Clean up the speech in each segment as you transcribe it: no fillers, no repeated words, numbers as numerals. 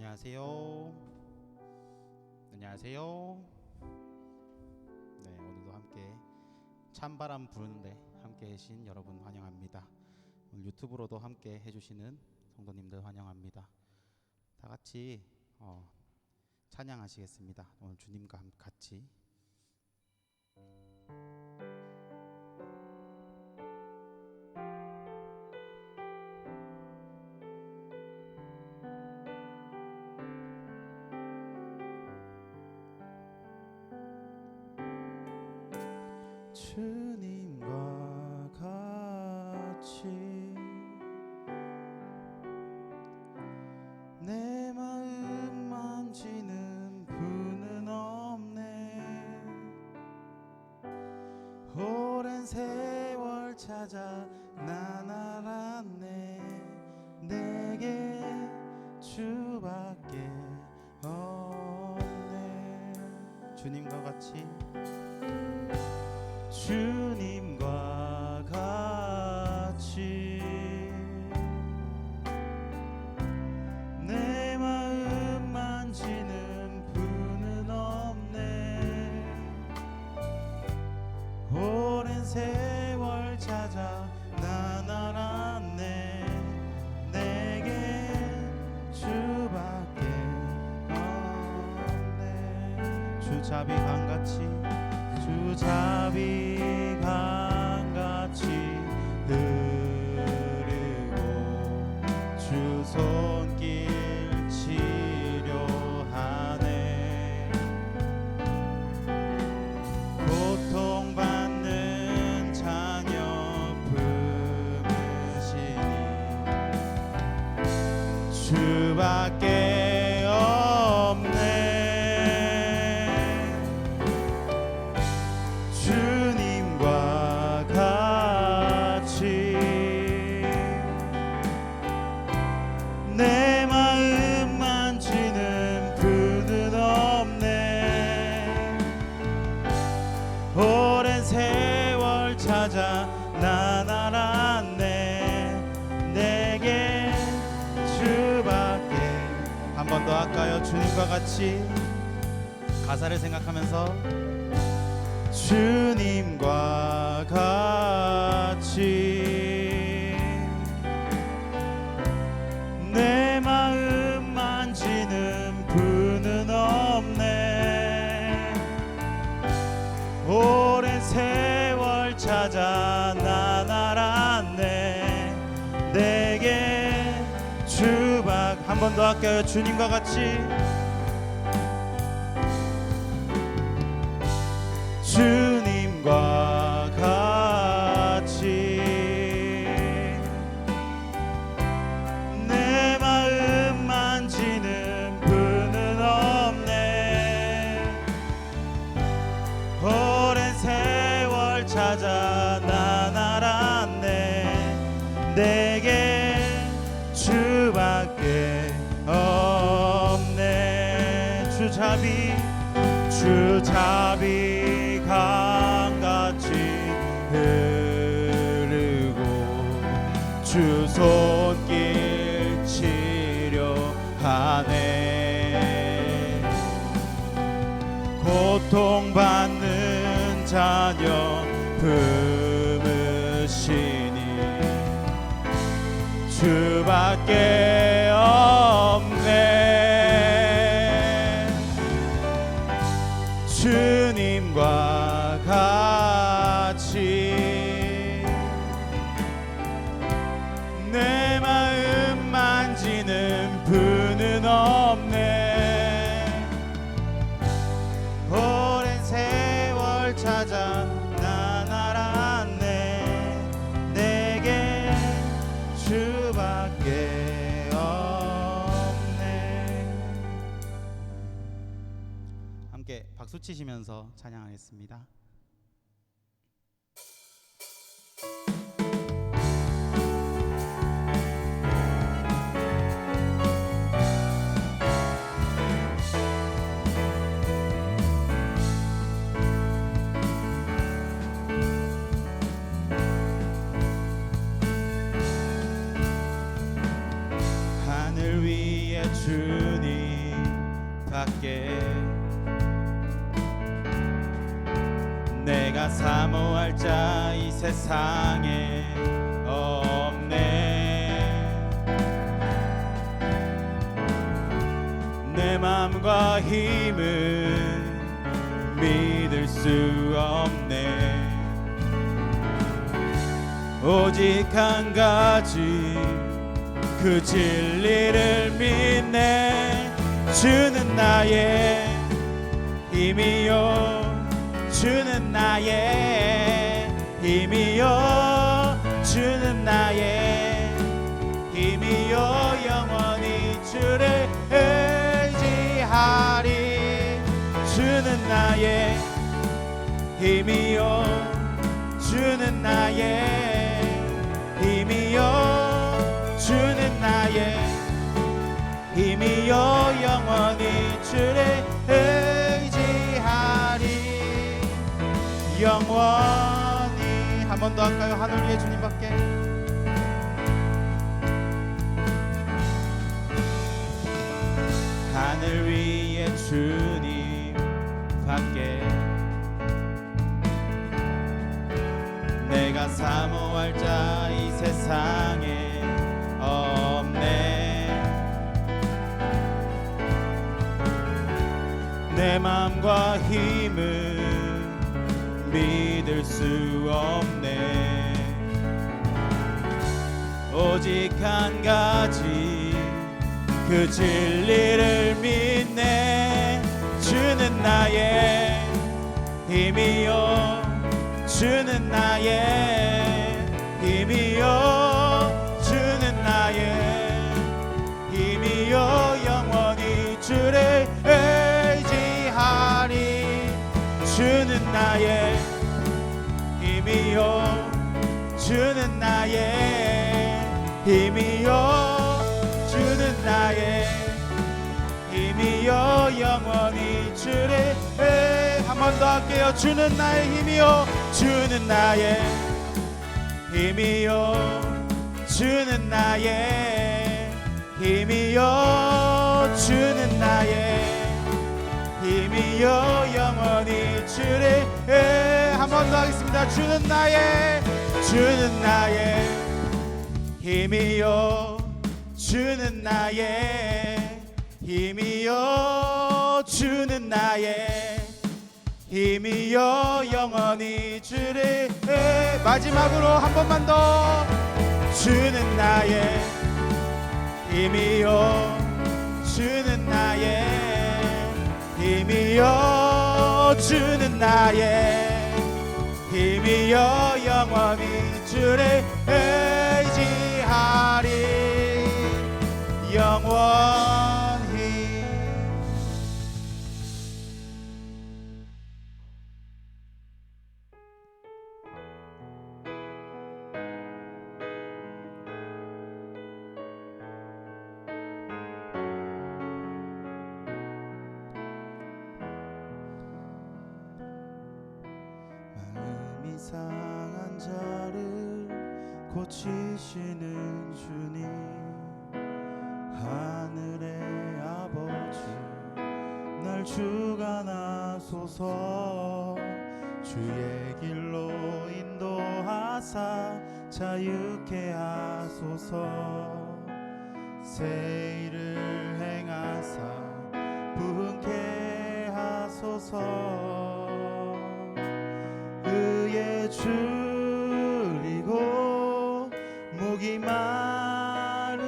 안녕하세요. 안녕하세요. 네, 오늘도 함께 찬바람 부는데 함께 계신 여러분 환영합니다. 오늘 유튜브로도 함께 해주시는 성도님들 환영합니다. 다 같이 찬양하시겠습니다. 오늘 주님과 같이. 주님과 같이 내 마음 만지는 분은 없네. 오랜 세월 찾아 난 알았네. 내게 주밖에 없네. 주님과 같이 주님과 같이 내 마음 만지는 분은 없네. 오랜 세월 찾아 난 알았네. 내게 주밖에 없네. 주자비 강같이 주자비 강같이 흐르고 주 손길 치료하네. 고통받는 자녀 품으시니 주밖에 없네. 주님과 같이 내 마음 만지는 분은 없네. 오랜 세월 찾아 난 알았네. 내게 주밖에. 한 번 더 할까요? 주님과 같이 가사를 생각하면서 주님과 같이 내 마음 만지는 분은 없네. 오랜 세월 찾아 난 알았네. 내게 주밖에. 한 번 더 할게요. 주님과 같이 주님과 같이 내 마음 만지는 분은 없네. 오랜 세월 찾아 난 알았네. 내게 주밖에 없네. 주자비 강같이 흐르고 주 손길 치료하네. 고통받는 자녀 품으시니 주밖에 없네. 주님과 같이 내 마음 만지는 분은 없네. 오랜 세월 찾아 난 알았네. 내게 주밖에 없네. 함께 박수 치시면서 찬양하겠습니다. 하늘 위에 주님 밖에 내가 사모할 자 이 세상에 없네. 내 맘과 힘은 믿을 수 없네. 오직 한 가지 그 진리를 믿네. 주는 나의 힘이요, 주는 나의 힘이요, 주는 나의 힘이요. 영원히 주를 의지하리. 주는 나의 힘이요, 주는 나의 힘이요, 주는 나의 힘이요. 영원히 주를 의지하리. 영원히. 한 번 더 할까요? 하늘 위에 주님밖에. 하늘 위에 주님 밖에 내가 사모할 자 이 세상에 없네. 내 맘과 힘은 믿을 수 없네. 오직 한 가지 그 진리를 믿네. 주는 나의 힘이요, 주는 나의 힘이요, 주는 나의 힘이요. 영원히 주를 의지하리. 주는 나의 힘이요, 주는 나의 힘이요, 주는 나의 힘이요. 영원히 주를 한 번 더 할게요. 주는 나의 힘이요, 주는 나의 힘이요, 주는 나의 힘이요, 주는 나의 힘이요. 영원히 주를 한 번 더 하겠습니다. 주는 나의 힘이요, 주는 나의 힘이요, 주는 나의 힘이요. 영원히 주를 마지막으로 한 번만 더. 주는 나의 힘이요, 주는 나의 힘이요, 주는 나의 힘이요. 영원히 주를 의지하리. 영원히. 마음이 상한 자를 고치시는 주님, 하늘의 아버지 날 주관하소서. 주의 길로 인도하사 자유케 하소서. 새 일을 행하사 부흥케 하소서. 의에 줄이고 목이 마르니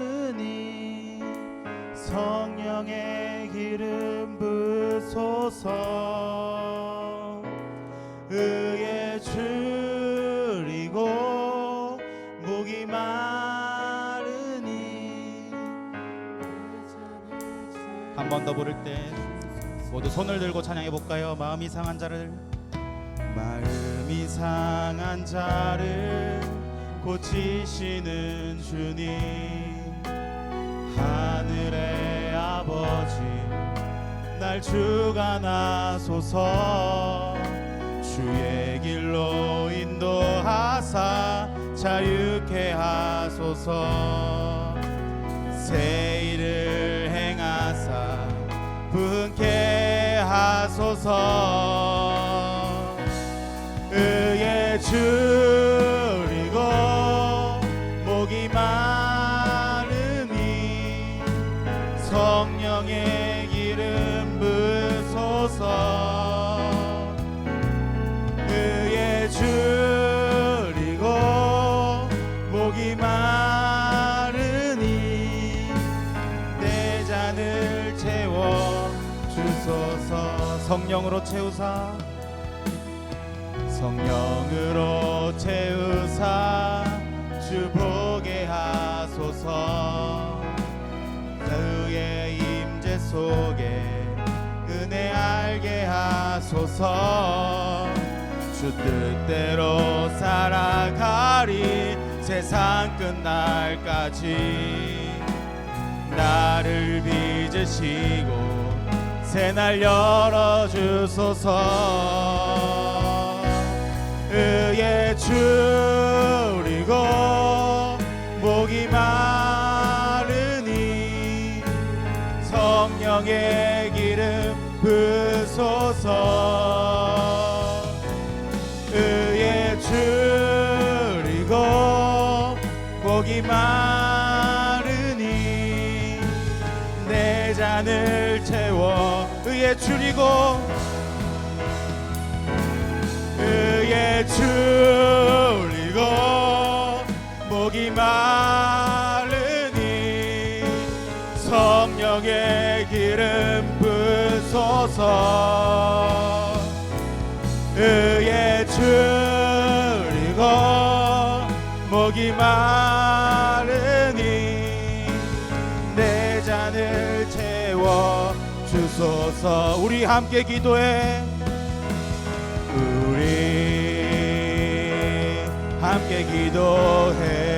성령의 기름 부소서. 의에 줄이고 목이 마르니. 한 번 더 부를 때 모두 손을 들고 찬양해 볼까요? 마음이 상한 자를, 마음이 상한 자를 고치시는 주님, 하늘의 아버지 날 주관하소서. 주의 길로 인도하사 자유케 하소서. 새 일을 행하사 부흥케 하소서. 의에 줄이고 목이 마르니 성령의 기름 부소서. 의에 줄이고 목이 마르니 내 잔을 채워 주소서. 성령으로 채우사 성령으로 채우사 주 보게 하소서. 그의 임재 속에 은혜 알게 하소서. 주 뜻대로 살아가리 세상 끝날까지. 나를 빚으시고 새날 열어주소서. 의에 줄이고 목이 마르니 성령의 기름 부소서. 의에 줄이고 목이 마르니 내 잔을 채워. 의에 줄이고 의에 줄이고 목이 마르니 성령의 기름 부소서. 의에 줄이고 목이 마르니 내 잔을 채워 주소서. 우리 함께 기도해. 우리 함께 기도해.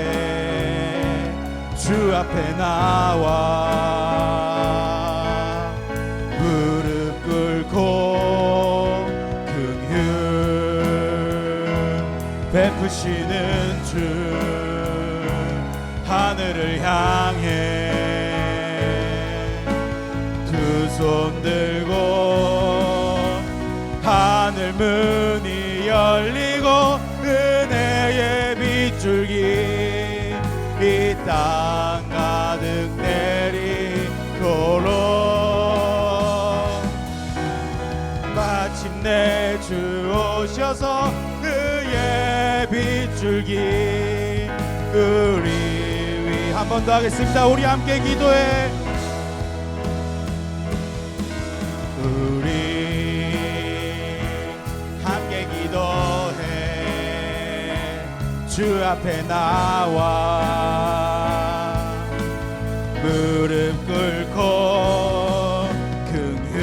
주 앞에 나와 무릎 꿇고 긍휼 베푸시는 주 하늘을 향해 두 손 들고 하늘 문이 열리고 은혜의 빗줄기 이 땅 가득 내리도록 마침내 주 오셔서 그의 빗줄기 우리 위. 한 번 더 하겠습니다. 우리 함께 기도해. 우리 함께 기도해. 주 앞에 나와 무릎 꿇고 긍휼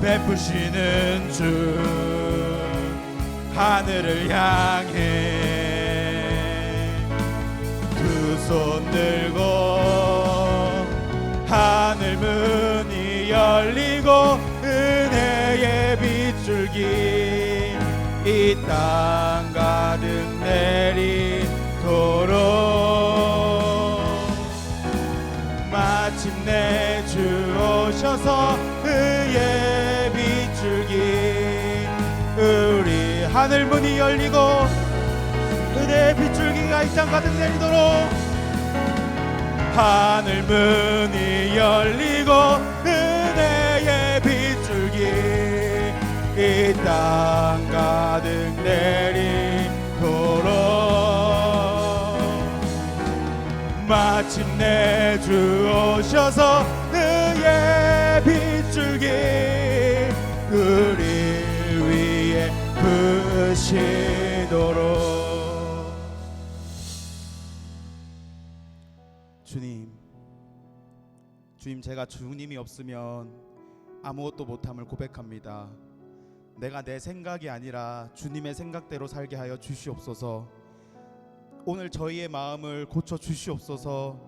베푸시는 주 하늘을 향해 두 손 들고 하늘 문이 열리고 은혜의 빗줄기 이 땅 가득 내리도록 마침내 주 오셔서 그의 빗줄기 우리 하늘 문이 열리고 은혜의 빗줄기가 이 땅 가득 내리도록 하늘 문이 열리고 은혜의 빗줄기 이 땅 가득 내리도록 마침내 주 오셔서 그의 빗줄기 우리 위에 부시도록. 주님, 제가 주님이 없으면 아무것도 못함을 고백합니다. 내가 내 생각이 아니라 주님의 생각대로 살게 하여 주시옵소서. 오늘 저희의 마음을 고쳐 주시옵소서.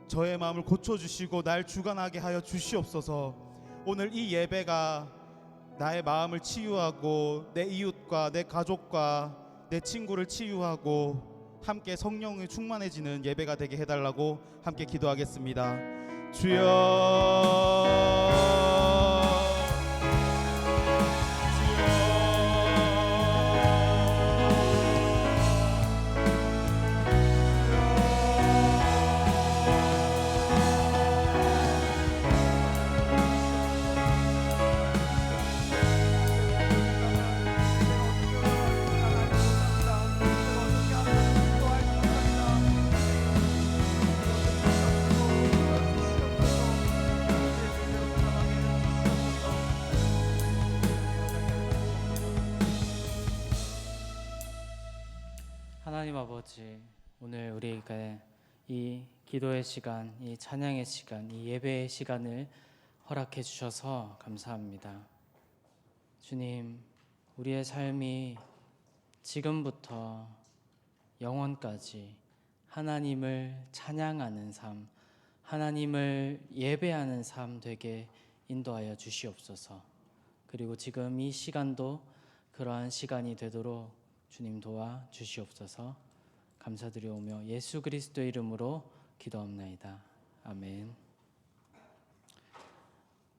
저의 마음을 고쳐 주시고 날 주관하게 하여 주시옵소서. 오늘 이 예배가 나의 마음을 치유하고 내 이웃과 내 가족과 내 친구를 치유하고 함께 성령이 충만해지는 예배가 되게 해달라고 함께 기도하겠습니다. 주여 하나님 아버지, 오늘 우리에게 이 기도의 시간, 이 찬양의 시간, 이 예배의 시간을 허락해 주셔서 감사합니다. 주님, 우리의 삶이 지금부터 영원까지 하나님을 찬양하는 삶, 하나님을 예배하는 삶 되게 인도하여 주시옵소서. 그리고 지금 이 시간도 그러한 시간이 되도록 주님 도와 주시옵소서. 감사드리오며 예수 그리스도의 이름으로 기도합나이다. 아멘.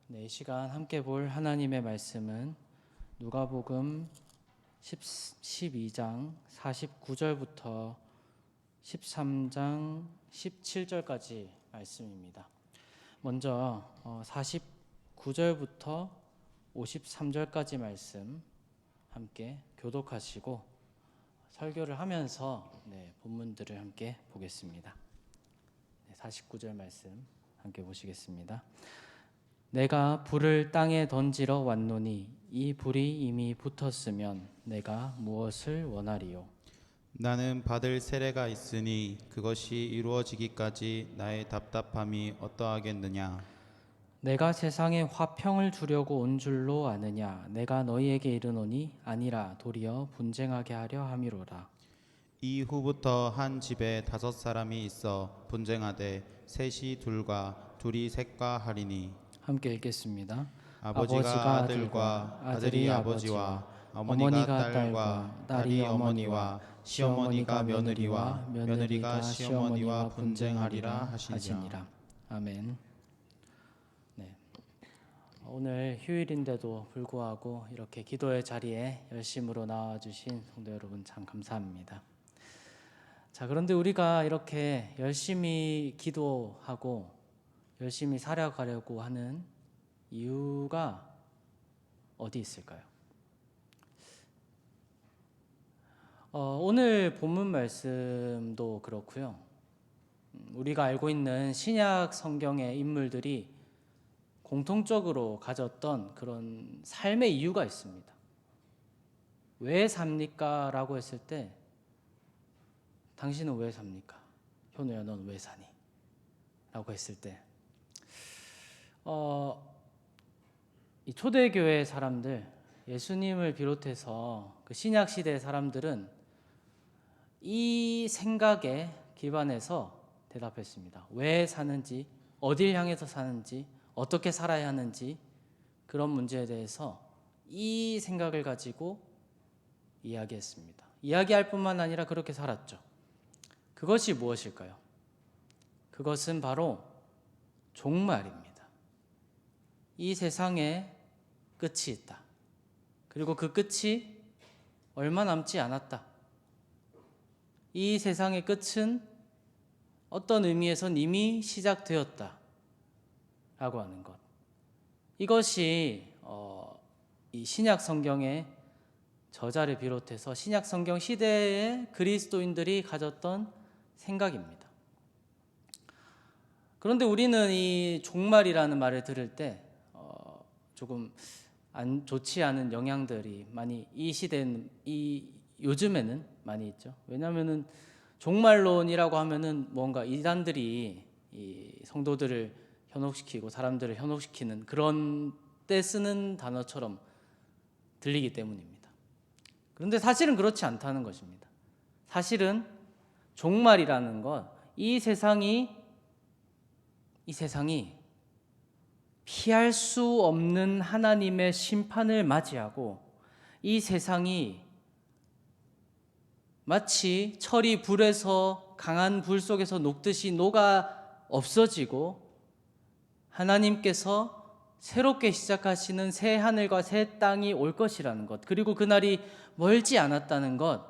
네, 이 시간 함께 볼 하나님의 말씀은 누가복음 12장 49절부터 13장 17절까지 말씀입니다. 먼저 49절부터 53절까지 말씀 함께 교독하시고 설교를 하면서 본문들을 함께 보겠습니다. 49절 말씀 함께 보시겠습니다. 내가 불을 땅에 던지러 왔노니 이 불이 이미 붙었으면 내가 무엇을 원하리요? 나는 받을 세례가 있으니 그것이 이루어지기까지 나의 답답함이 어떠하겠느냐. 내가 세상에 화평을 주려고 온 줄로 아느냐? 내가 너희에게 이르노니 아니라 도리어 분쟁하게 하려 함이로라. 이후부터 한 집에 5사람이 있어 분쟁하되 셋이 둘과 둘이 셋과 하리니. 함께 읽겠습니다. 아버지가 아들과 아들이 아버지와 어머니가 딸과 딸이 어머니와 시어머니가 며느리와 며느리가 시어머니와 분쟁하리라 하시니라. 아멘. 네. 오늘 휴일인데도 불구하고 이렇게 기도의 자리에 열심으로 나와주신 성도 여러분 참 감사합니다. 자, 그런데 우리가 이렇게 열심히 기도하고 열심히 살아가려고 하는 이유가 어디 있을까요? 오늘 본문 말씀도 그렇고요. 우리가 알고 있는 신약 성경의 인물들이 공통적으로 가졌던 그런 삶의 이유가 있습니다. 왜 삽니까? 라고 했을 때 당신은 왜 삽니까? 현우야, 넌 왜 사니? 라고 했을 때 이 초대교회 사람들, 예수님을 비롯해서 그 신약 시대 사람들은 이 생각에 기반해서 대답했습니다. 왜 사는지, 어딜 향해서 사는지, 어떻게 살아야 하는지 그런 문제에 대해서 이 생각을 가지고 이야기했습니다. 이야기할 뿐만 아니라 그렇게 살았죠. 그것이 무엇일까요? 그것은 바로 종말입니다. 이 세상에 끝이 있다. 그리고 그 끝이 얼마 남지 않았다. 이 세상의 끝은 어떤 의미에선 이미 시작되었다 라고 하는 것. 이것이 이 신약 성경의 저자를 비롯해서 신약 성경 시대의 그리스도인들이 가졌던 생각입니다. 그런데 우리는 이 종말이라는 말을 들을 때 조금 안 좋지 않은 영향들이 많이 이 시대는 요즘에는 많이 있죠. 왜냐하면은 종말론이라고 하면은 뭔가 이단들이 이 성도들을 현혹시키고 사람들을 현혹시키는 그런 때 쓰는 단어처럼 들리기 때문입니다. 그런데 사실은 그렇지 않다는 것입니다. 사실은 종말이라는 것, 이 세상이 피할 수 없는 하나님의 심판을 맞이하고 이 세상이 마치 철이 불에서 강한 불 속에서 녹듯이 녹아 없어지고 하나님께서 새롭게 시작하시는 새 하늘과 새 땅이 올 것이라는 것, 그리고 그날이 멀지 않았다는 것,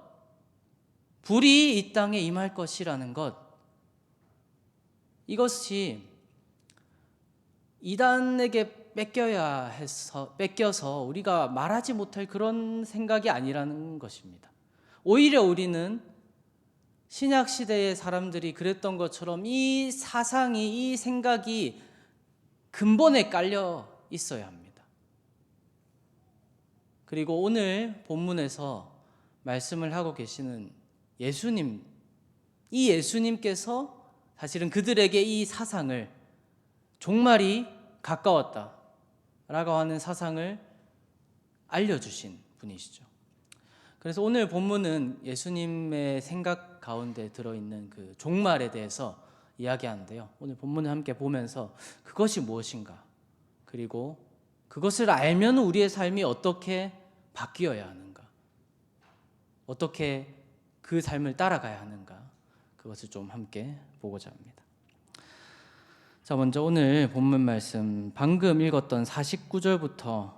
불이 이 땅에 임할 것이라는 것, 이것이 이단에게 뺏겨서 우리가 말하지 못할 그런 생각이 아니라는 것입니다. 오히려 우리는 신약 시대의 사람들이 그랬던 것처럼 이 사상이, 이 생각이 근본에 깔려 있어야 합니다. 그리고 오늘 본문에서 말씀을 하고 계시는 예수님, 이 예수님께서 사실은 그들에게 이 사상을, 종말이 가까웠다라고 하는 사상을 알려주신 분이시죠. 그래서 오늘 본문은 예수님의 생각 가운데 들어있는 그 종말에 대해서 이야기하는데요. 오늘 본문을 함께 보면서 그것이 무엇인가, 그리고 그것을 알면 우리의 삶이 어떻게 바뀌어야 하는가, 어떻게 그 삶을 따라가야 하는가, 그것을 좀 함께 보고자 합니다. 자, 먼저 오늘 본문 말씀, 방금 읽었던 49절부터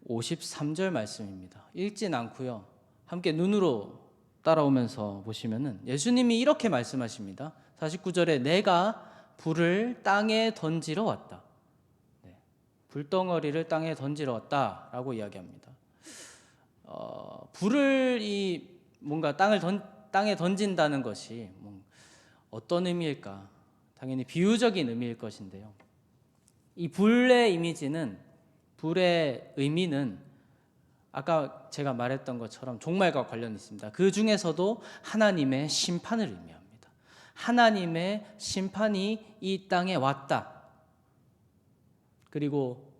53절 말씀입니다. 읽진 않고요, 함께 눈으로 따라오면서 보시면은 예수님이 이렇게 말씀하십니다. 49절에 내가 불을 땅에 던지러 왔다. 불덩어리를 땅에 던지러 왔다라고 이야기합니다. 불을 뭔가 땅에 던진다는 것이 어떤 의미일까? 당연히 비유적인 의미일 것인데요. 이 불의 의미는 아까 제가 말했던 것처럼 종말과 관련이 있습니다. 그 중에서도 하나님의 심판을 의미합니다. 하나님의 심판이 이 땅에 왔다. 그리고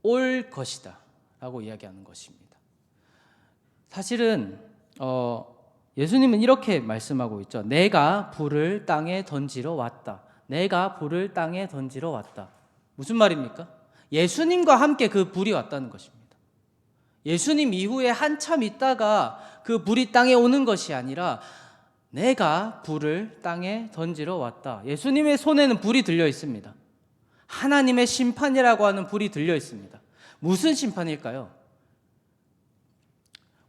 올 것이다 라고 이야기하는 것입니다. 사실은 예수님은 이렇게 말씀하고 있죠. 내가 불을 땅에 던지러 왔다. 내가 불을 땅에 던지러 왔다. 무슨 말입니까? 예수님과 함께 그 불이 왔다는 것입니다. 예수님 이후에 한참 있다가 그 불이 땅에 오는 것이 아니라 내가 불을 땅에 던지러 왔다. 예수님의 손에는 불이 들려 있습니다. 하나님의 심판이라고 하는 불이 들려 있습니다. 무슨 심판일까요?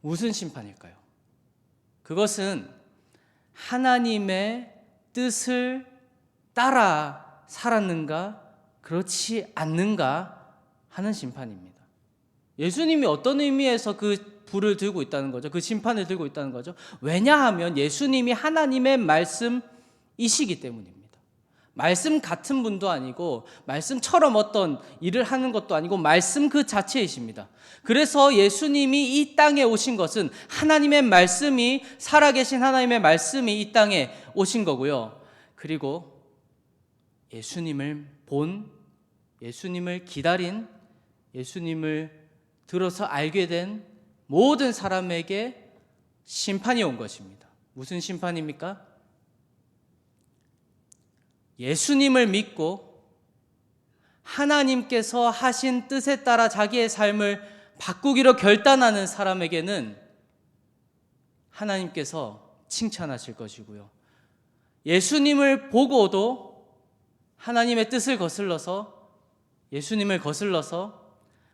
무슨 심판일까요? 그것은 하나님의 뜻을 따라 살았는가, 그렇지 않는가 하는 심판입니다. 예수님이 어떤 의미에서 그 불을 들고 있다는 거죠? 그 심판을 들고 있다는 거죠? 왜냐하면 예수님이 하나님의 말씀이시기 때문입니다. 말씀 같은 분도 아니고 말씀처럼 어떤 일을 하는 것도 아니고 말씀 그 자체이십니다. 그래서 예수님이 이 땅에 오신 것은 하나님의 말씀이, 살아계신 하나님의 말씀이 이 땅에 오신 거고요. 그리고 예수님을 본, 예수님을 기다린, 예수님을 들어서 알게 된 모든 사람에게 심판이 온 것입니다. 무슨 심판입니까? 예수님을 믿고 하나님께서 하신 뜻에 따라 자기의 삶을 바꾸기로 결단하는 사람에게는 하나님께서 칭찬하실 것이고요. 예수님을 보고도 하나님의 뜻을 거슬러서, 예수님을 거슬러서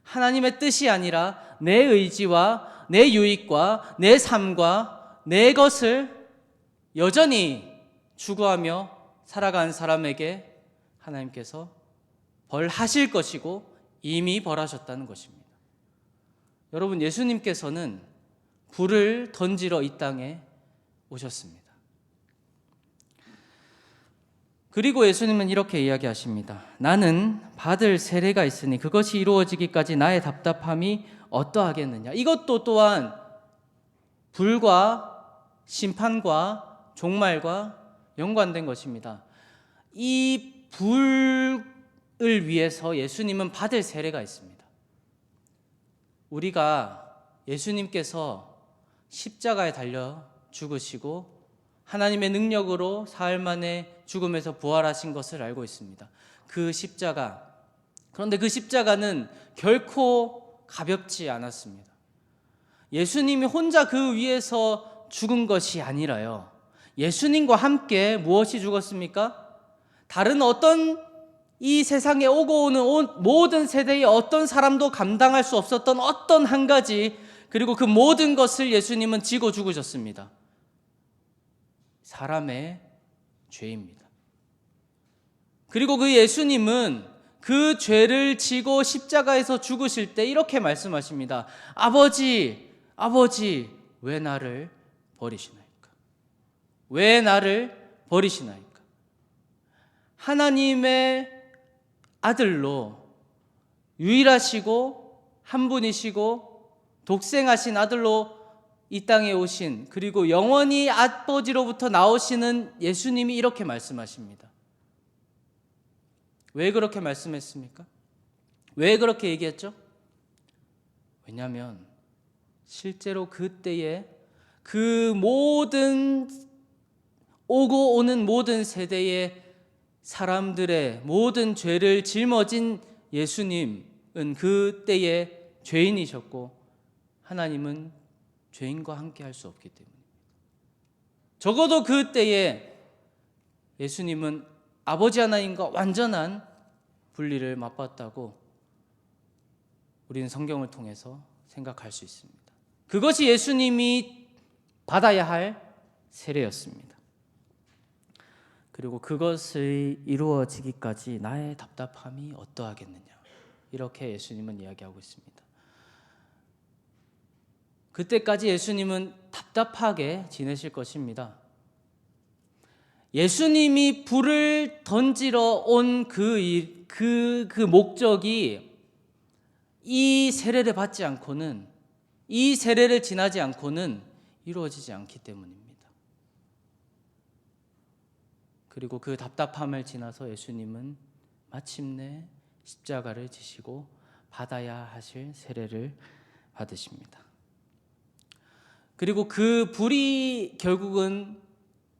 하나님의 뜻이 아니라 내 의지와 내 유익과 내 삶과 내 것을 여전히 추구하며 살아간 사람에게 하나님께서 벌하실 것이고 이미 벌하셨다는 것입니다. 여러분, 예수님께서는 불을 던지러 이 땅에 오셨습니다. 그리고 예수님은 이렇게 이야기하십니다. 나는 받을 세례가 있으니 그것이 이루어지기까지 나의 답답함이 어떠하겠느냐. 이것도 또한 불과 심판과 종말과 연관된 것입니다. 이 불을 위해서 예수님은 받을 세례가 있습니다. 우리가 예수님께서 십자가에 달려 죽으시고 하나님의 능력으로 사흘 만에 죽음에서 부활하신 것을 알고 있습니다. 그 십자가, 그런데 그 십자가는 결코 가볍지 않았습니다. 예수님이 혼자 그 위에서 죽은 것이 아니라요, 예수님과 함께 무엇이 죽었습니까? 다른 어떤 이 세상에 오고 오는 모든 세대의 어떤 사람도 감당할 수 없었던 어떤 한 가지, 그리고 그 모든 것을 예수님은 지고 죽으셨습니다. 사람의 죄입니다. 그리고 그 예수님은 그 죄를 지고 십자가에서 죽으실 때 이렇게 말씀하십니다. 아버지, 아버지, 왜 나를 버리시나이까? 왜 나를 버리시나이까? 하나님의 아들로, 유일하시고 한 분이시고 독생하신 아들로 이 땅에 오신, 그리고 영원히 아버지로부터 나오시는 예수님이 이렇게 말씀하십니다. 왜 그렇게 말씀했습니까? 왜 그렇게 얘기했죠? 왜냐하면 실제로 그때에 그 모든 오고 오는 모든 세대의 사람들의 모든 죄를 짊어진 예수님은 그때의 죄인이셨고, 하나님은 죄인과 함께 할 수 없기 때문입니다. 적어도 그때에 예수님은 아버지 하나님과 완전한 분리를 맛봤다고 우리는 성경을 통해서 생각할 수 있습니다. 그것이 예수님이 받아야 할 세례였습니다. 그리고 그것이 이루어지기까지 나의 답답함이 어떠하겠느냐, 이렇게 예수님은 이야기하고 있습니다. 그때까지 예수님은 답답하게 지내실 것입니다. 예수님이 불을 던지러 온 그 목적이 이 세례를 받지 않고는, 이 세례를 지나지 않고는 이루어지지 않기 때문입니다. 그리고 그 답답함을 지나서 예수님은 마침내 십자가를 지시고 받아야 하실 세례를 받으십니다. 그리고 그 불이 결국은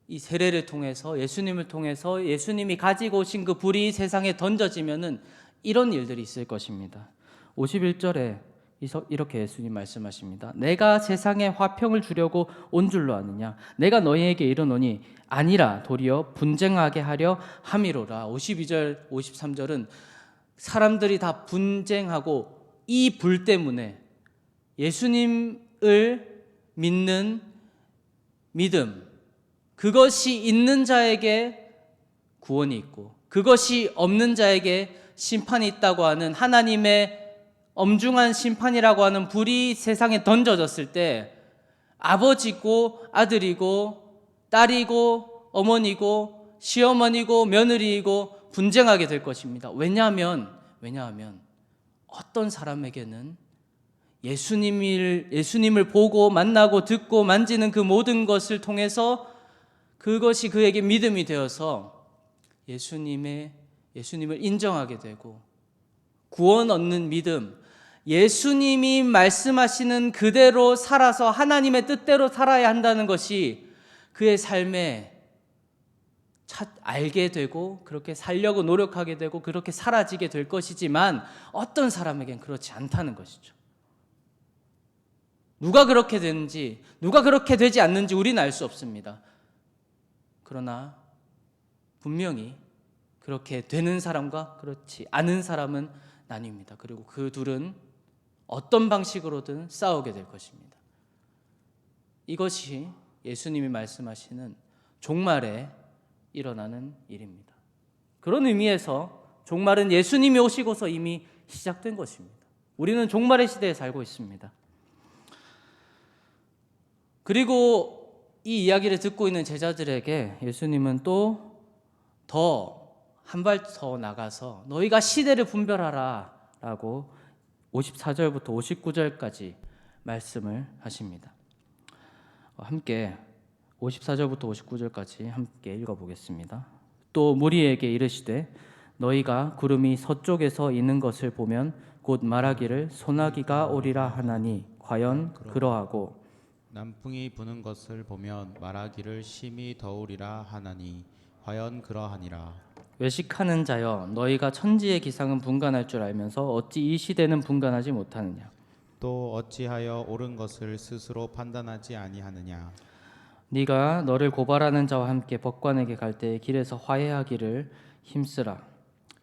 이 세례를 통해서, 예수님을 통해서, 예수님이 가지고 오신 그 불이 세상에 던져지면은 이런 일들이 있을 것입니다. 51절에 이렇게 예수님 말씀하십니다. 내가 세상에 화평을 주려고 온 줄로 아느냐? 내가 너희에게 이르노니 아니라 도리어 분쟁하게 하려 함이로라. 52절, 53절은 사람들이 다 분쟁하고 이 불 때문에 예수님을 믿는 믿음, 그것이 있는 자에게 구원이 있고 그것이 없는 자에게 심판이 있다고 하는 하나님의 엄중한 심판이라고 하는 불이 세상에 던져졌을 때 아버지고 아들이고 딸이고 어머니고 시어머니고 며느리이고 분쟁하게 될 것입니다. 왜냐하면 어떤 사람에게는 예수님을 보고 만나고 듣고 만지는 그 모든 것을 통해서 그것이 그에게 믿음이 되어서 예수님을 인정하게 되고 구원 얻는 믿음, 예수님이 말씀하시는 그대로 살아서 하나님의 뜻대로 살아야 한다는 것이 그의 삶에 알게 되고 그렇게 살려고 노력하게 되고 그렇게 사라지게 될 것이지만 어떤 사람에겐 그렇지 않다는 것이죠. 누가 그렇게 되는지, 누가 그렇게 되지 않는지 우리는 알 수 없습니다. 그러나 분명히 그렇게 되는 사람과 그렇지 않은 사람은 나뉩니다. 그리고 그 둘은 어떤 방식으로든 싸우게 될 것입니다. 이것이 예수님이 말씀하시는 종말에 일어나는 일입니다. 그런 의미에서 종말은 예수님이 오시고서 이미 시작된 것입니다. 우리는 종말의 시대에 살고 있습니다. 그리고 이 이야기를 듣고 있는 제자들에게 예수님은 또 한 발 더 나가서 너희가 시대를 분별하라 라고 54절부터 59절까지 말씀을 하십니다. 함께 54절부터 59절까지 함께 읽어보겠습니다. 또 무리에게 이르시되 너희가 구름이 서쪽에서 있는 것을 보면 곧 말하기를 소나기가 오리라 하나니 과연 그러하고 남풍이 부는 것을 보면 말하기를 심히 더우리라 하나니 과연 그러하니라. 외식하는 자여 너희가 천지의 기상은 분간할 줄 알면서 어찌 이 시대는 분간하지 못하느냐. 또 어찌하여 옳은 것을 스스로 판단하지 아니하느냐. 네가 너를 고발하는 자와 함께 법관에게 갈 때 길에서 화해하기를 힘쓰라.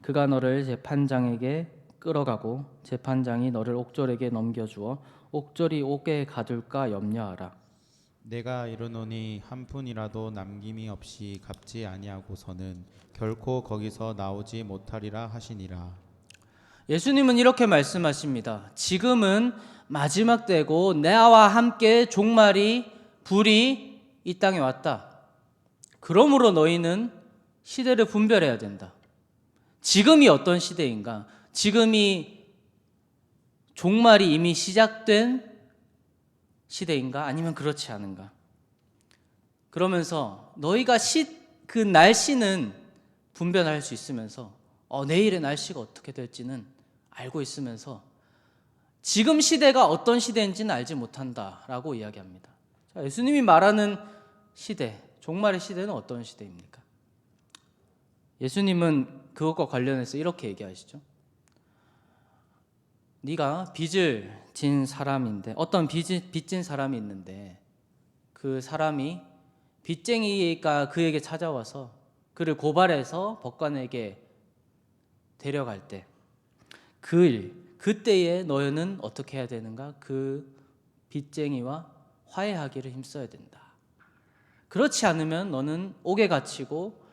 그가 너를 재판장에게 끌어가고 재판장이 너를 옥졸에게 넘겨주어 옥졸이 옥에 가둘까 염려하라. 내가 이르노니 한 푼이라도 남김이 없이 갚지 아니하고서는 결코 거기서 나오지 못하리라 하시니라. 예수님은 이렇게 말씀하십니다. 지금은 마지막 때고 나와 함께 종말이 불이 이 땅에 왔다. 그러므로 너희는 시대를 분별해야 된다. 지금이 어떤 시대인가? 지금이 종말이 이미 시작된 시대인가 아니면 그렇지 않은가. 그러면서 너희가 그 날씨는 분별할 수 있으면서 내일의 날씨가 어떻게 될지는 알고 있으면서 지금 시대가 어떤 시대인지는 알지 못한다라고 이야기합니다. 자, 예수님이 말하는 시대, 종말의 시대는 어떤 시대입니까? 예수님은 그것과 관련해서 이렇게 얘기하시죠. 네가 빚을 진 사람인데, 어떤 빚진 사람이 있는데 그 사람이 빚쟁이가 그에게 찾아와서 그를 고발해서 법관에게 데려갈 때 그때에 너희는 어떻게 해야 되는가? 그 빚쟁이와 화해하기를 힘써야 된다. 그렇지 않으면 너는 옥에 갇히고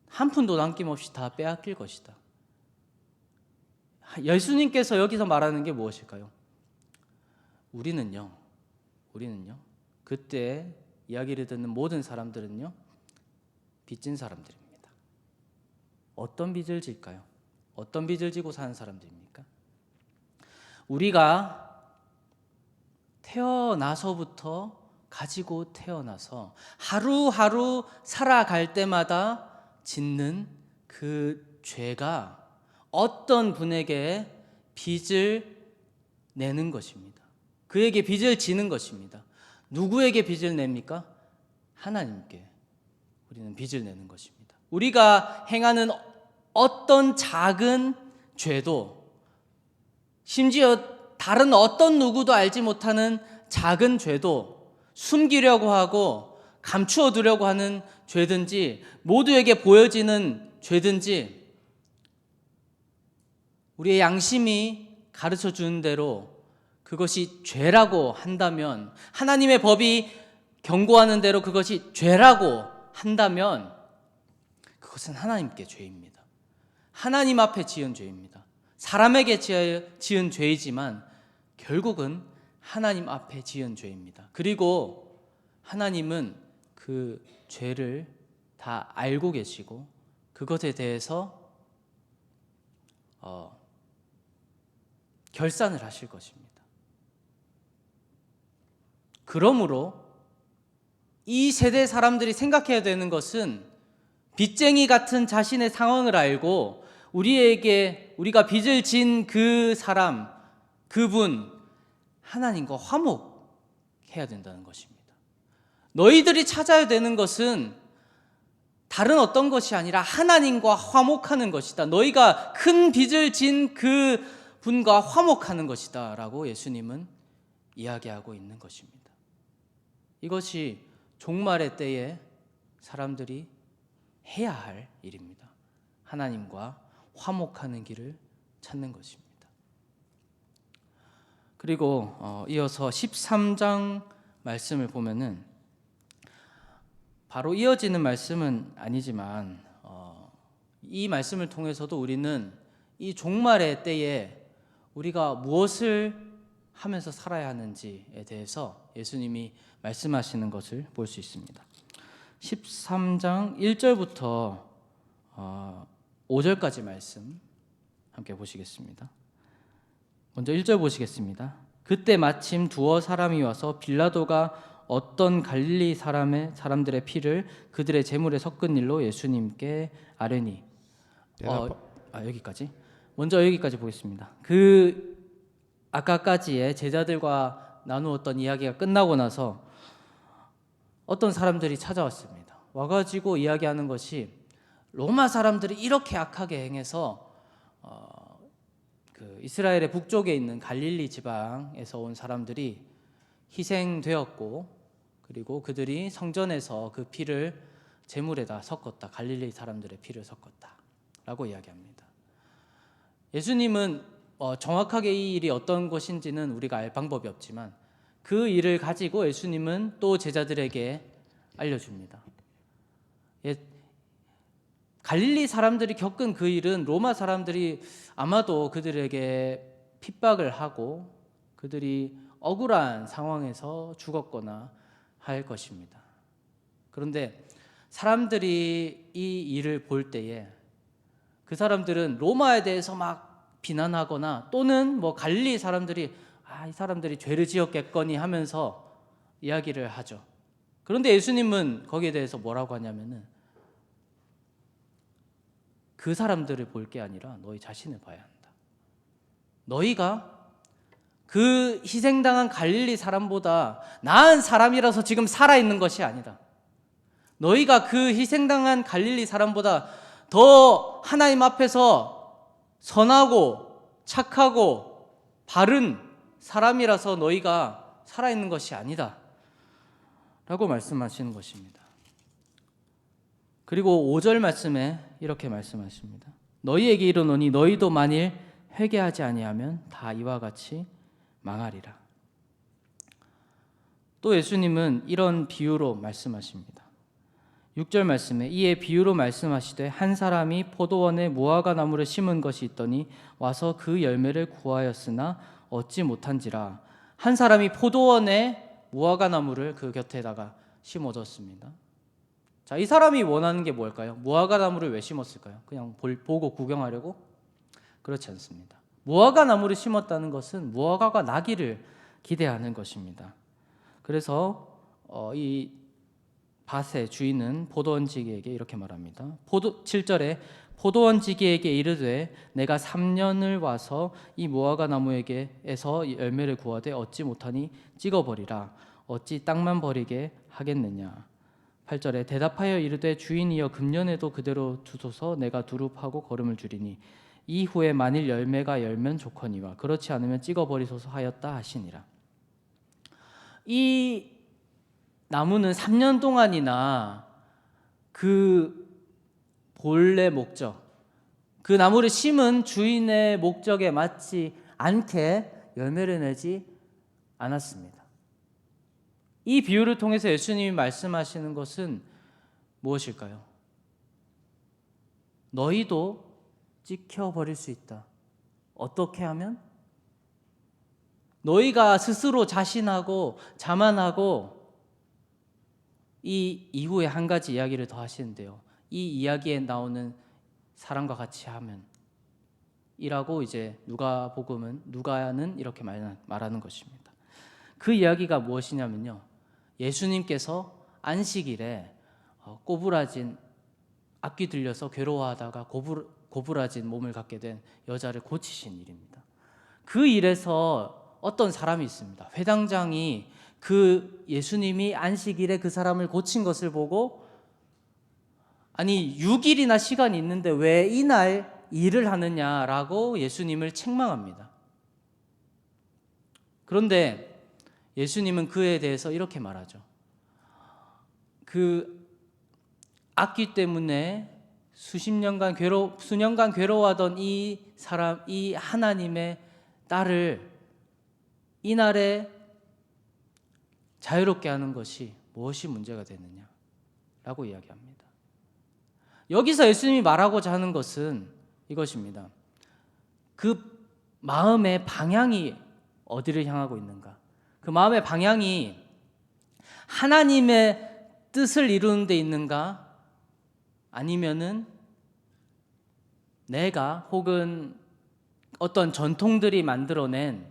한 푼도 남김없이 다 빼앗길 것이다. 예수님께서 여기서 말하는 게 무엇일까요? 우리는요 그때 이야기를 듣는 모든 사람들은요 빚진 사람들입니다. 어떤 빚을 질까요? 어떤 빚을 지고 사는 사람들입니까? 우리가 태어나서부터 가지고 태어나서 하루하루 살아갈 때마다 짓는 그 죄가 어떤 분에게 빚을 내는 것입니다. 그에게 빚을 지는 것입니다. 누구에게 빚을 냅니까? 하나님께 우리는 빚을 내는 것입니다. 우리가 행하는 어떤 작은 죄도, 심지어 다른 어떤 누구도 알지 못하는 작은 죄도 숨기려고 하고 감추어 두려고 하는 죄든지 모두에게 보여지는 죄든지 우리의 양심이 가르쳐 주는 대로 그것이 죄라고 한다면, 하나님의 법이 경고하는 대로 그것이 죄라고 한다면 그것은 하나님께 죄입니다. 하나님 앞에 지은 죄입니다. 사람에게 지은 죄이지만 결국은 하나님 앞에 지은 죄입니다. 그리고 하나님은 그 죄를 다 알고 계시고 그것에 대해서 결산을 하실 것입니다. 그러므로 이 세대 사람들이 생각해야 되는 것은 빚쟁이 같은 자신의 상황을 알고 우리가 빚을 진 그 사람, 그분 하나님과 화목해야 된다는 것입니다. 너희들이 찾아야 되는 것은 다른 어떤 것이 아니라 하나님과 화목하는 것이다. 너희가 큰 빚을 진 그 분과 화목하는 것이다 라고 예수님은 이야기하고 있는 것입니다. 이것이 종말의 때에 사람들이 해야 할 일입니다. 하나님과 화목하는 길을 찾는 것입니다. 그리고 이어서 13장 말씀을 보면은 바로 이어지는 말씀은 아니지만 이 말씀을 통해서도 우리는 이 종말의 때에 우리가 무엇을 하면서 살아야 하는지에 대해서 예수님이 말씀하시는 것을 볼 수 있습니다. 13장 1절부터 5절까지 말씀 함께 보시겠습니다. 먼저 1절 보시겠습니다. 그때 마침 두어 사람이 와서 빌라도가 어떤 갈릴리 사람들의 피를 그들의 제물에 섞은 일로 예수님께 아뢰니. 여기까지. 먼저 여기까지 보겠습니다. 아까까지의 제자들과 나누었던 이야기가 끝나고 나서 어떤 사람들이 찾아왔습니다. 와가지고 이야기하는 것이 로마 사람들이 이렇게 악하게 행해서 이스라엘의 북쪽에 있는 갈릴리 지방에서 온 사람들이 희생되었고 그리고 그들이 성전에서 그 피를 제물에다 섞었다. 갈릴리 사람들의 피를 섞었다 라고 이야기합니다. 예수님은 정확하게 이 일이 어떤 것인지는 우리가 알 방법이 없지만 그 일을 가지고 예수님은 또 제자들에게 알려줍니다. 갈릴리 사람들이 겪은 그 일은 로마 사람들이 아마도 그들에게 핍박을 하고 그들이 억울한 상황에서 죽었거나 할 것입니다. 그런데 사람들이 이 일을 볼 때에 그 사람들은 로마에 대해서 막 비난하거나 또는 갈릴리 사람들이 이 사람들이 죄를 지었겠거니 하면서 이야기를 하죠. 그런데 예수님은 거기에 대해서 뭐라고 하냐면은 그 사람들을 볼 게 아니라 너희 자신을 봐야 한다. 너희가 그 희생당한 갈릴리 사람보다 나은 사람이라서 지금 살아있는 것이 아니다. 너희가 그 희생당한 갈릴리 사람보다 더 하나님 앞에서 선하고 착하고 바른 사람이라서 너희가 살아있는 것이 아니다 라고 말씀하시는 것입니다. 그리고 5절 말씀에 이렇게 말씀하십니다. 너희에게 이르노니 너희도 만일 회개하지 아니하면 다 이와 같이 망하리라. 또 예수님은 이런 비유로 말씀하십니다. 6절 말씀에 이에 비유로 말씀하시되 한 사람이 포도원에 무화과 나무를 심은 것이 있더니 와서 그 열매를 구하였으나 얻지 못한지라. 한 사람이 포도원에 무화과 나무를 그 곁에다가 심어뒀습니다. 자, 이 사람이 원하는 게 뭘까요? 무화과 나무를 왜 심었을까요? 그냥 보고 구경하려고? 그렇지 않습니다. 무화과 나무를 심었다는 것은 무화과가 나기를 기대하는 것입니다. 그래서 이 밭의 주인은 포도원지기에게 이렇게 말합니다. 7절에 포도원지기에게 이르되 내가 3년을 와서 이 무화과 나무에게에서 열매를 구하되 얻지 못하니 찍어버리라. 어찌 땅만 버리게 하겠느냐. 8절에 대답하여 이르되 주인이여 금년에도 그대로 두소서 내가 두릅하고 거름을 줄이니 이후에 만일 열매가 열면 좋거니와 그렇지 않으면 찍어버리소서 하였다 하시니라. 이 나무는 3년 동안이나 그 본래 목적, 그 나무를 심은 주인의 목적에 맞지 않게 열매를 내지 않았습니다. 이 비유를 통해서 예수님이 말씀하시는 것은 무엇일까요? 너희도 찍혀버릴 수 있다. 어떻게 하면? 너희가 스스로 자신하고 자만하고 이 이후에 한 가지 이야기를 더 하시는데요. 이 이야기에 나오는 사람과 같이 하면 이라고 이제 누가는 이렇게 말하는 것입니다. 그 이야기가 무엇이냐면요. 예수님께서 안식일에 꼬부라진 악귀 들려서 괴로워하다가 고부라진 몸을 갖게 된 여자를 고치신 일입니다. 그 일에서 어떤 사람이 있습니다. 회당장이 그 예수님이 안식일에 그 사람을 고친 것을 보고 아니 6일이나 시간이 있는데 왜 이날 일을 하느냐라고 예수님을 책망합니다. 그런데 예수님은 그에 대해서 이렇게 말하죠. 그 악귀 때문에 수년간 괴로워하던 이 사람, 이 하나님의 딸을 이날에 자유롭게 하는 것이 무엇이 문제가 되느냐라고 이야기합니다. 여기서 예수님이 말하고자 하는 것은 이것입니다. 그 마음의 방향이 어디를 향하고 있는가? 그 마음의 방향이 하나님의 뜻을 이루는 데 있는가? 아니면은 내가 혹은 어떤 전통들이 만들어낸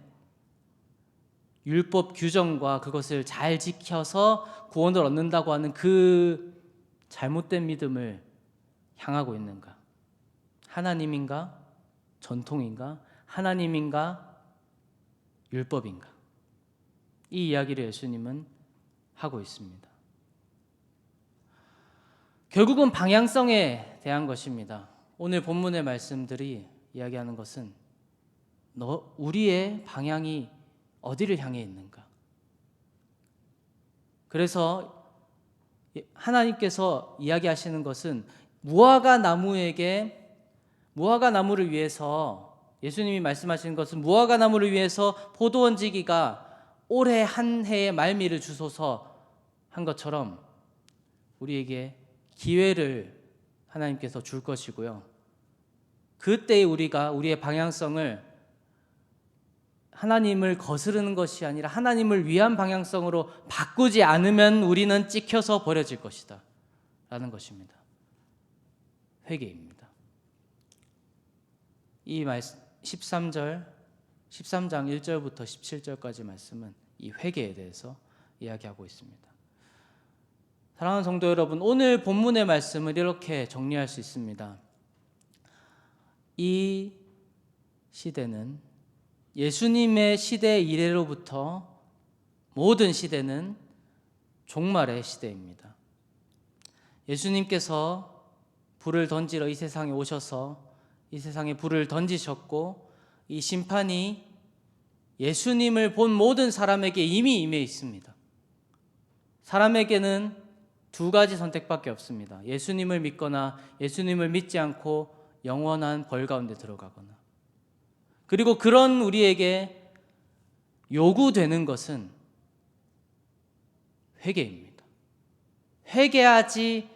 율법 규정과 그것을 잘 지켜서 구원을 얻는다고 하는 그 잘못된 믿음을 향하고 있는가? 하나님인가? 전통인가? 하나님인가? 율법인가? 이 이야기를 예수님은 하고 있습니다. 결국은 방향성에 대한 것입니다. 오늘 본문의 말씀들이 이야기하는 것은 우리의 방향이 어디를 향해 있는가? 그래서 하나님께서 이야기하시는 것은 무화과 나무를 위해서 예수님이 말씀하시는 것은 무화과 나무를 위해서 포도원지기가 올해 한 해의 말미를 주소서 한 것처럼 우리에게 기회를 하나님께서 줄 것이고요. 그때 우리가 우리의 방향성을 하나님을 거스르는 것이 아니라 하나님을 위한 방향성으로 바꾸지 않으면 우리는 찍혀서 버려질 것이다 라는 것입니다. 회개입니다. 이 말씀 13절 13장 1절부터 17절까지 말씀은 이 회개에 대해서 이야기하고 있습니다. 사랑하는 성도 여러분, 오늘 본문의 말씀을 이렇게 정리할 수 있습니다. 이 시대는 예수님의 시대 이래로부터 모든 시대는 종말의 시대입니다. 예수님께서 불을 던지러 이 세상에 오셔서 이 세상에 불을 던지셨고, 이 심판이 예수님을 본 모든 사람에게 이미 임해 있습니다. 사람에게는 두 가지 선택밖에 없습니다. 예수님을 믿거나 예수님을 믿지 않고 영원한 벌 가운데 들어가거나. 그리고 그런 우리에게 요구되는 것은 회개입니다. 회개하지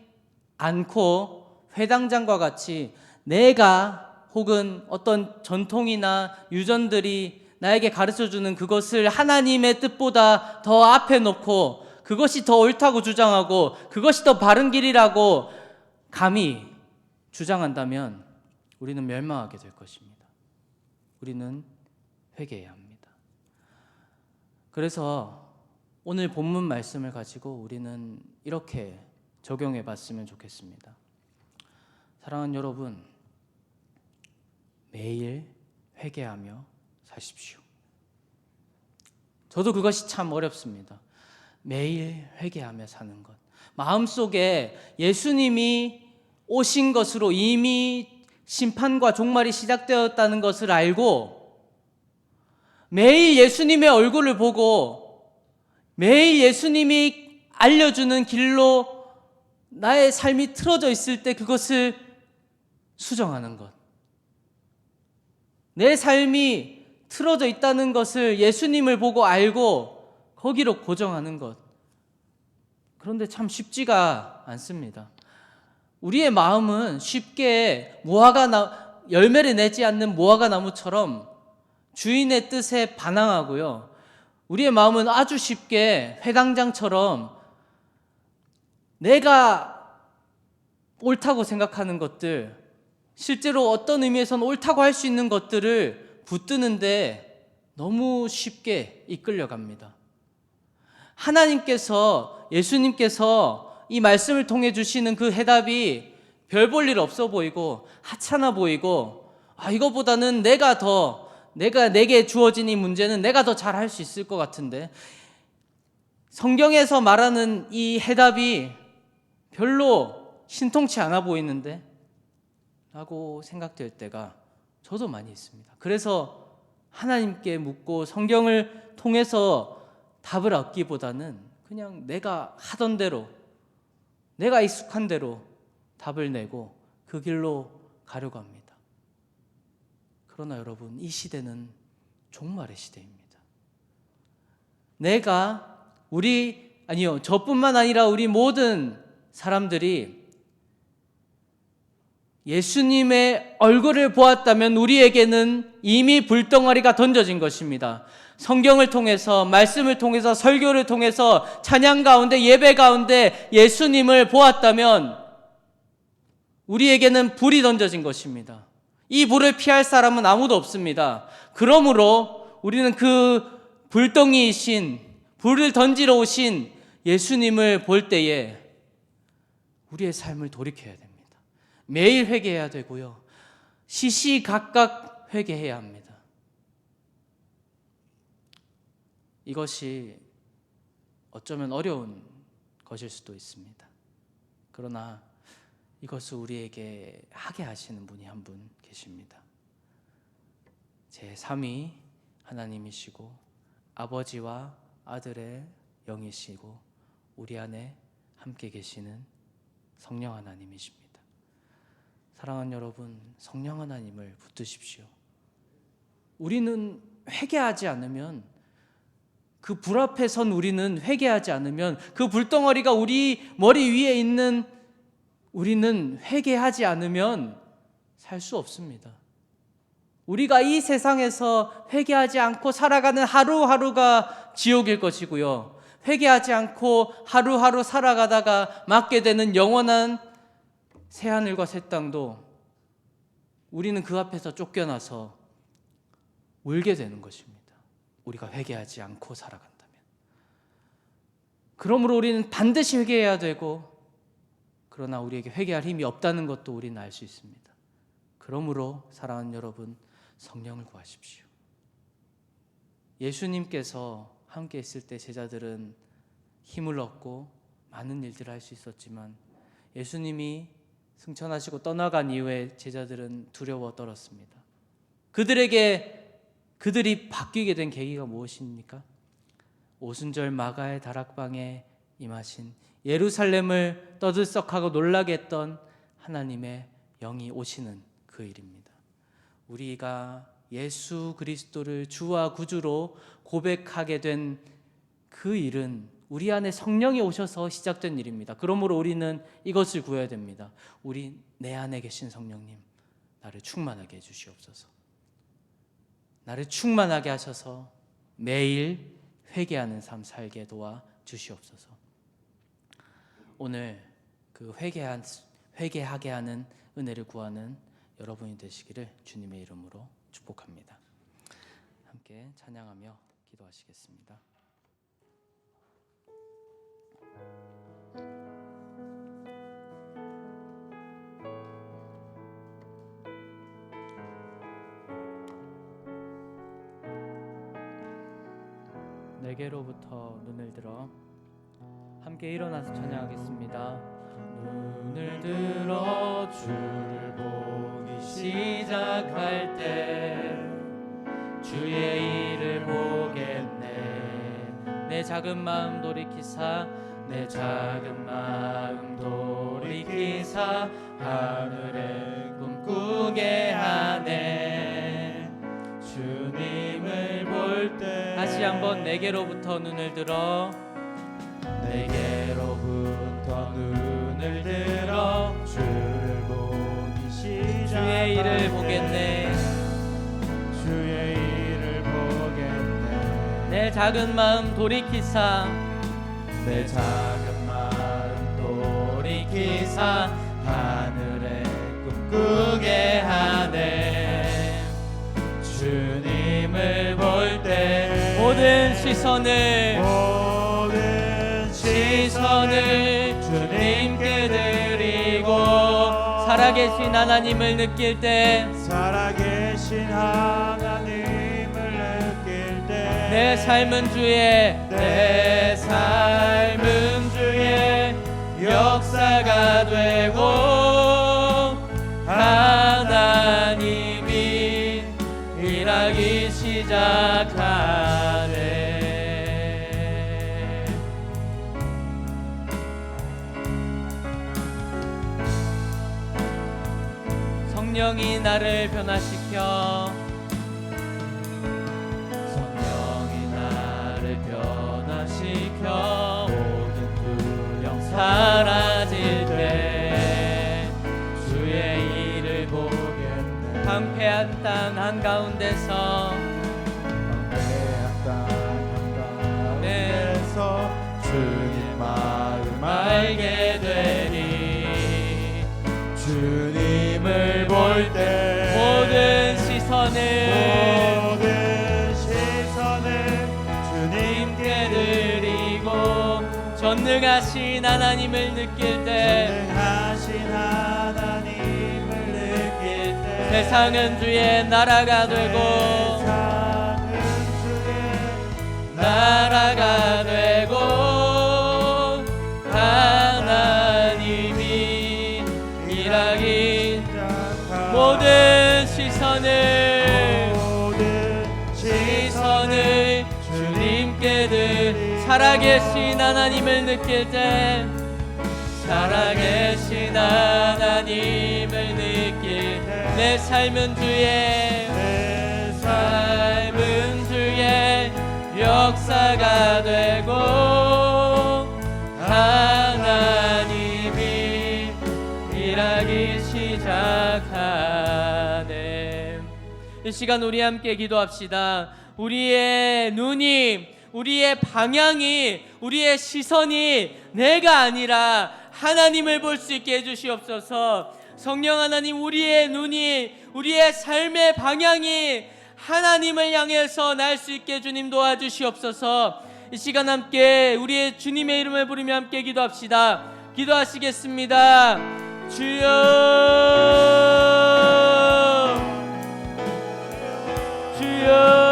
않고 회당장과 같이 내가 혹은 어떤 전통이나 유전들이 나에게 가르쳐주는 그것을 하나님의 뜻보다 더 앞에 놓고 그것이 더 옳다고 주장하고 그것이 더 바른 길이라고 감히 주장한다면 우리는 멸망하게 될 것입니다. 우리는 회개해야 합니다. 그래서 오늘 본문 말씀을 가지고 우리는 이렇게 적용해 봤으면 좋겠습니다. 사랑하는 여러분, 매일 회개하며 사십시오. 저도 그것이 참 어렵습니다. 매일 회개하며 사는 것. 마음속에 예수님이 오신 것으로 이미 심판과 종말이 시작되었다는 것을 알고 매일 예수님의 얼굴을 보고 매일 예수님이 알려주는 길로 나의 삶이 틀어져 있을 때 그것을 수정하는 것. 내 삶이 틀어져 있다는 것을 예수님을 보고 알고 거기로 고정하는 것. 그런데 참 쉽지가 않습니다. 우리의 마음은 쉽게 열매를 내지 않는 무화과 나무처럼 주인의 뜻에 반항하고요. 우리의 마음은 아주 쉽게 회당장처럼 내가 옳다고 생각하는 것들, 실제로 어떤 의미에서는 옳다고 할 수 있는 것들을 붙드는데 너무 쉽게 이끌려갑니다. 하나님께서, 예수님께서 이 말씀을 통해 주시는 그 해답이 별 볼 일 없어 보이고 하찮아 보이고, 이거보다는 내게 주어진 이 문제는 내가 더 잘 할 수 있을 것 같은데, 성경에서 말하는 이 해답이 별로 신통치 않아 보이는데 라고 생각될 때가 저도 많이 있습니다. 그래서 하나님께 묻고 성경을 통해서 답을 얻기보다는 그냥 내가 하던 대로, 내가 익숙한 대로 답을 내고 그 길로 가려고 합니다. 그러나 여러분, 이 시대는 종말의 시대입니다. 저뿐만 아니라 우리 모든 사람들이 예수님의 얼굴을 보았다면 우리에게는 이미 불덩어리가 던져진 것입니다. 성경을 통해서, 말씀을 통해서, 설교를 통해서, 찬양 가운데, 예배 가운데 예수님을 보았다면 우리에게는 불이 던져진 것입니다. 이 불을 피할 사람은 아무도 없습니다. 그러므로 우리는 그 불덩이이신, 불을 던지러 오신 예수님을 볼 때에 우리의 삶을 돌이켜야 됩니다. 매일 회개해야 되고요. 시시각각 회개해야 합니다. 이것이 어쩌면 어려운 것일 수도 있습니다. 그러나 이것을 우리에게 하게 하시는 분이 한 분 계십니다. 제3위 하나님이시고 아버지와 아들의 영이시고 우리 안에 함께 계시는 성령 하나님이십니다. 사랑하는 여러분, 성령 하나님을 붙드십시오. 우리는 회개하지 않으면, 그 불 앞에 선 우리는 회개하지 않으면, 그 불덩어리가 우리 머리 위에 있는 우리는 회개하지 않으면 살 수 없습니다. 우리가 이 세상에서 회개하지 않고 살아가는 하루하루가 지옥일 것이고요. 회개하지 않고 하루하루 살아가다가 맞게 되는 영원한 새하늘과 새 땅도 우리는 그 앞에서 쫓겨나서 울게 되는 것입니다. 우리가 회개하지 않고 살아간다면. 그러므로 우리는 반드시 회개해야 되고, 그러나 우리에게 회개할 힘이 없다는 것도 우리는 알 수 있습니다. 그러므로 사랑하는 여러분, 성령을 구하십시오. 예수님께서 함께 있을 때 제자들은 힘을 얻고 많은 일들을 할 수 있었지만, 예수님이 승천하시고 떠나간 이후에 제자들은 두려워 떨었습니다. 그들이 바뀌게 된 계기가 무엇입니까? 오순절 마가의 다락방에 임하신, 예루살렘을 떠들썩하고 놀라게 했던 하나님의 영이 오시는 그 일입니다. 우리가 예수 그리스도를 주와 구주로 고백하게 된 그 일은 우리 안에 성령이 오셔서 시작된 일입니다. 그러므로 우리는 이것을 구해야 됩니다. 내 안에 계신 성령님, 나를 충만하게 해주시옵소서. 나를 충만하게 하셔서 매일 회개하는 삶 살게 도와 주시옵소서. 오늘 그 회개하게 하는 은혜를 구하는 여러분이 되시기를 주님의 이름으로 축복합니다. 함께 찬양하며 기도하시겠습니다. 내게로부터 눈을 들어, 함께 일어나서 찬양하겠습니다. 눈을 들어 주를 보기 시작할 때 주의 일을 보겠네. 내 작은 마음 돌이키사, 내 작은 마음 돌이키사 하늘에 꿈꾸게 하네. 주님을 볼 때 다시 한번 내게로부터 눈을 들어, 내게로부터 눈을 들어 주를 보기 시작, 주의 일을 보겠네. 주의 일을 보겠네. 내 작은 마음 돌이키사, 내 작은 마음 돌이키사 하늘에 꿈꾸게 하네. 주님을 볼 때 모든 시선을 주님께 드리고, 살아계신 하나님을 느낄 때, 살아계신 하나님을 느낄 때, 내 삶은 주의 역사가 되고, 하나님이 일하기 시작하네. 성령이 나를 변화시켜, 성령이 나를 변화시켜 모든 두려움 사라질 때 주의 일을 보겠네. 황폐한 땅 한가운데서, 주님 마음 알게 되니, 주님을 볼 때 모든 시선을 주님께 드리고, 전능하신 하나님을 느낄 때, 세상은 주의 나라가 되고, 나라가 되고, 하나님이 일하기, 모든 시선을 주님께 들, 살아계신 하나님을 느낄 때, 살아계신 하나님을 느낄 때, 내 삶은 주의 역사가 되고, 하나님이 일하기 시작하네. 이 시간 우리 함께 기도합시다. 우리의 눈이, 우리의 방향이, 우리의 시선이 내가 아니라 하나님을 볼 수 있게 해주시옵소서. 성령 하나님, 우리의 눈이, 우리의 삶의 방향이 하나님을 향해서 날 수 있게 주님 도와주시옵소서. 이 시간 함께 우리의 주님의 이름을 부르며 함께 기도합시다. 기도하시겠습니다. 주여, 주여,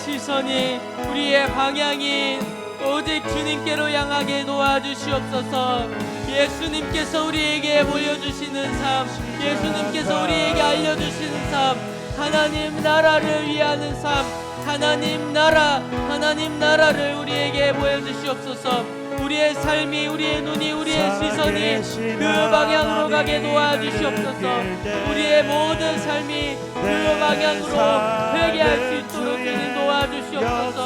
시선이, 우리의 방향이 오직 주님께로 향하게 도와주시옵소서. 예수님께서 우리에게 보여주시는 삶, 예수님께서 우리에게 알려주시는 삶, 하나님 나라를 위하는 삶, 하나님 나라를 우리에게 보여주시옵소서. 우리의 삶이, 우리의 눈이, 우리의 시선이 그 방향으로 가게 도와주시옵소서. 우리의 모든 삶이 그 방향으로 회개할 수 있도록 주님 도와주시옵소서.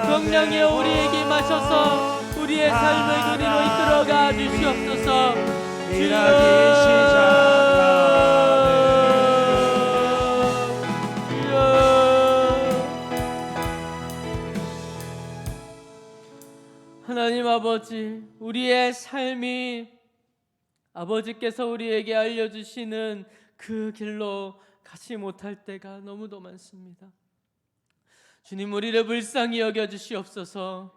성령이여 우리에게 임하셔서 우리의 삶을 그리로 이끌어가 주시옵소서. 하나님 아버지, 우리의 삶이 아버지께서 우리에게 알려주시는 그 길로 가지 못할 때가 너무도 많습니다. 주님, 우리를 불쌍히 여겨주시옵소서.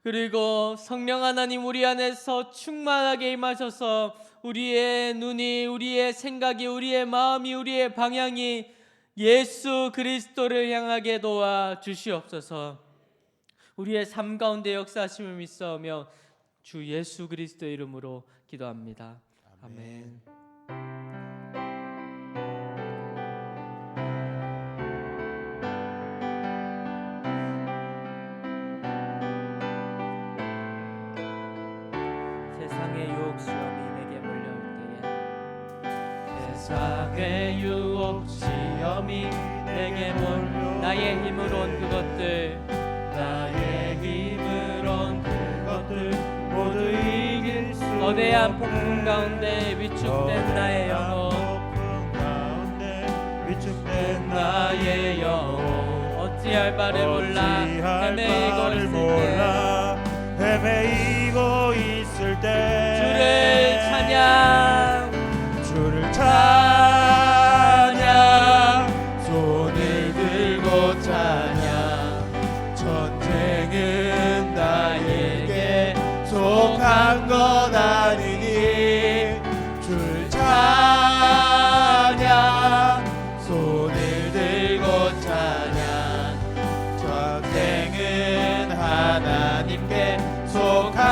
그리고 성령 하나님 우리 안에서 충만하게 임하셔서 우리의 눈이, 우리의 생각이, 우리의 마음이, 우리의 방향이 예수 그리스도를 향하게 도와주시옵소서. 우리의 삶 가운데 역사하심을 믿사오며 주 예수 그리스도의 이름으로 기도합니다. 아멘. 세상의 유혹 시험이 내게 몰려올 때에, 세상의 유혹 시험이 내게 몰려 나의 힘으로 온 그것들, 나의 힘으로 온 그것들 모두 이길 수 거대한 폭풍 가운데 위축된 나의 영혼, 위축된 나의 영혼, 어찌할 바를 몰라 헤매이고 있을 때 주를 찬양, 주를 찬양, 손을 들고 찬양. 전쟁은 나에게 속한 것 아니니 주를 찬양, 손을 들고 찬양. 전쟁은 하나님께 속한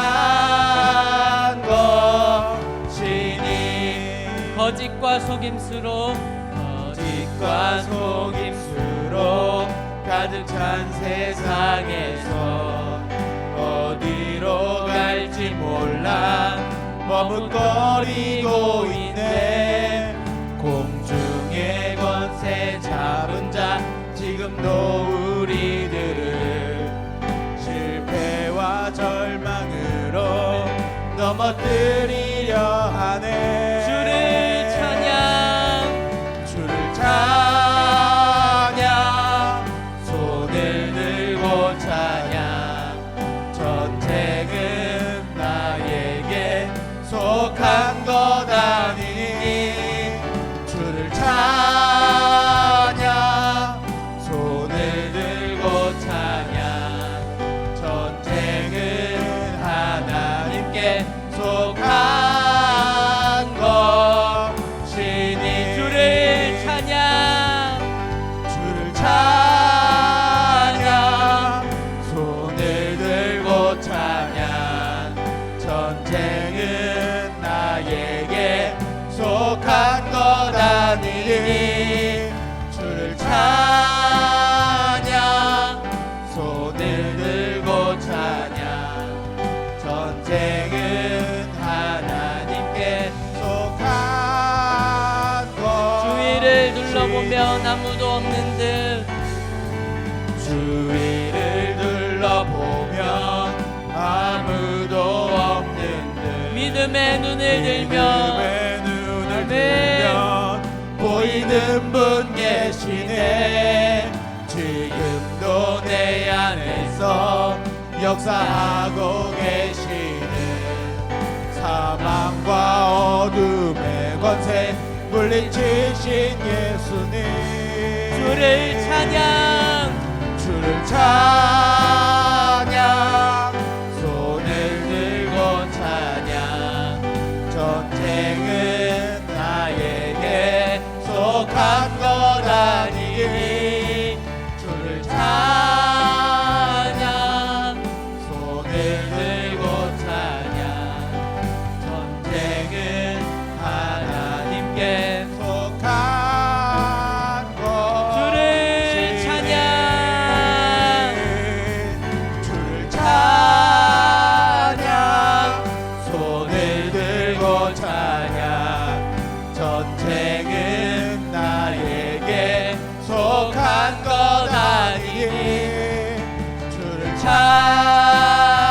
것이니 거짓과 속임수로 가득 찬 세상에서 어디로 갈지 몰라 머뭇거리고 있네. 공중의 권세 잡은 자 지금도 우리들을 실패와 절망으로 넘어뜨리려 하네. 주를 찬양, 주를 찬양, 손을 들고 찬양. 전쟁은 나에게 속한 것 아니니 주를 찬양, 손을 들고 찬양. 전쟁은 하나님께 속한 것이니 주를 찬양, 주를 찬양, 손을 들고 찬양. 전쟁은 나에게 속한 것 아니니 주를 찬양, 손을 들고 찬양. 전쟁은 하나님께 속한 것. 주위를 둘러보면 아무도 없는 듯, 주위를 둘러보면 아무도 없는 듯, 믿음의 눈을 들면 보이는 분 계시네. 지금도 내 가운데서 역사하고 계시는 사망과 어둠의 권세 물리치신 예수님 주를 찬양 주를 찬양 손을 들고 찬양 전쟁은 나에게 속한 것 아니니 주를 찬양 손을 들고 찬양 전쟁은 하나님께 속한 것 주를 찬양 주를 찬양 손을 들고 찬양 전쟁은 나에게 속한 것 아니니 주를 찬양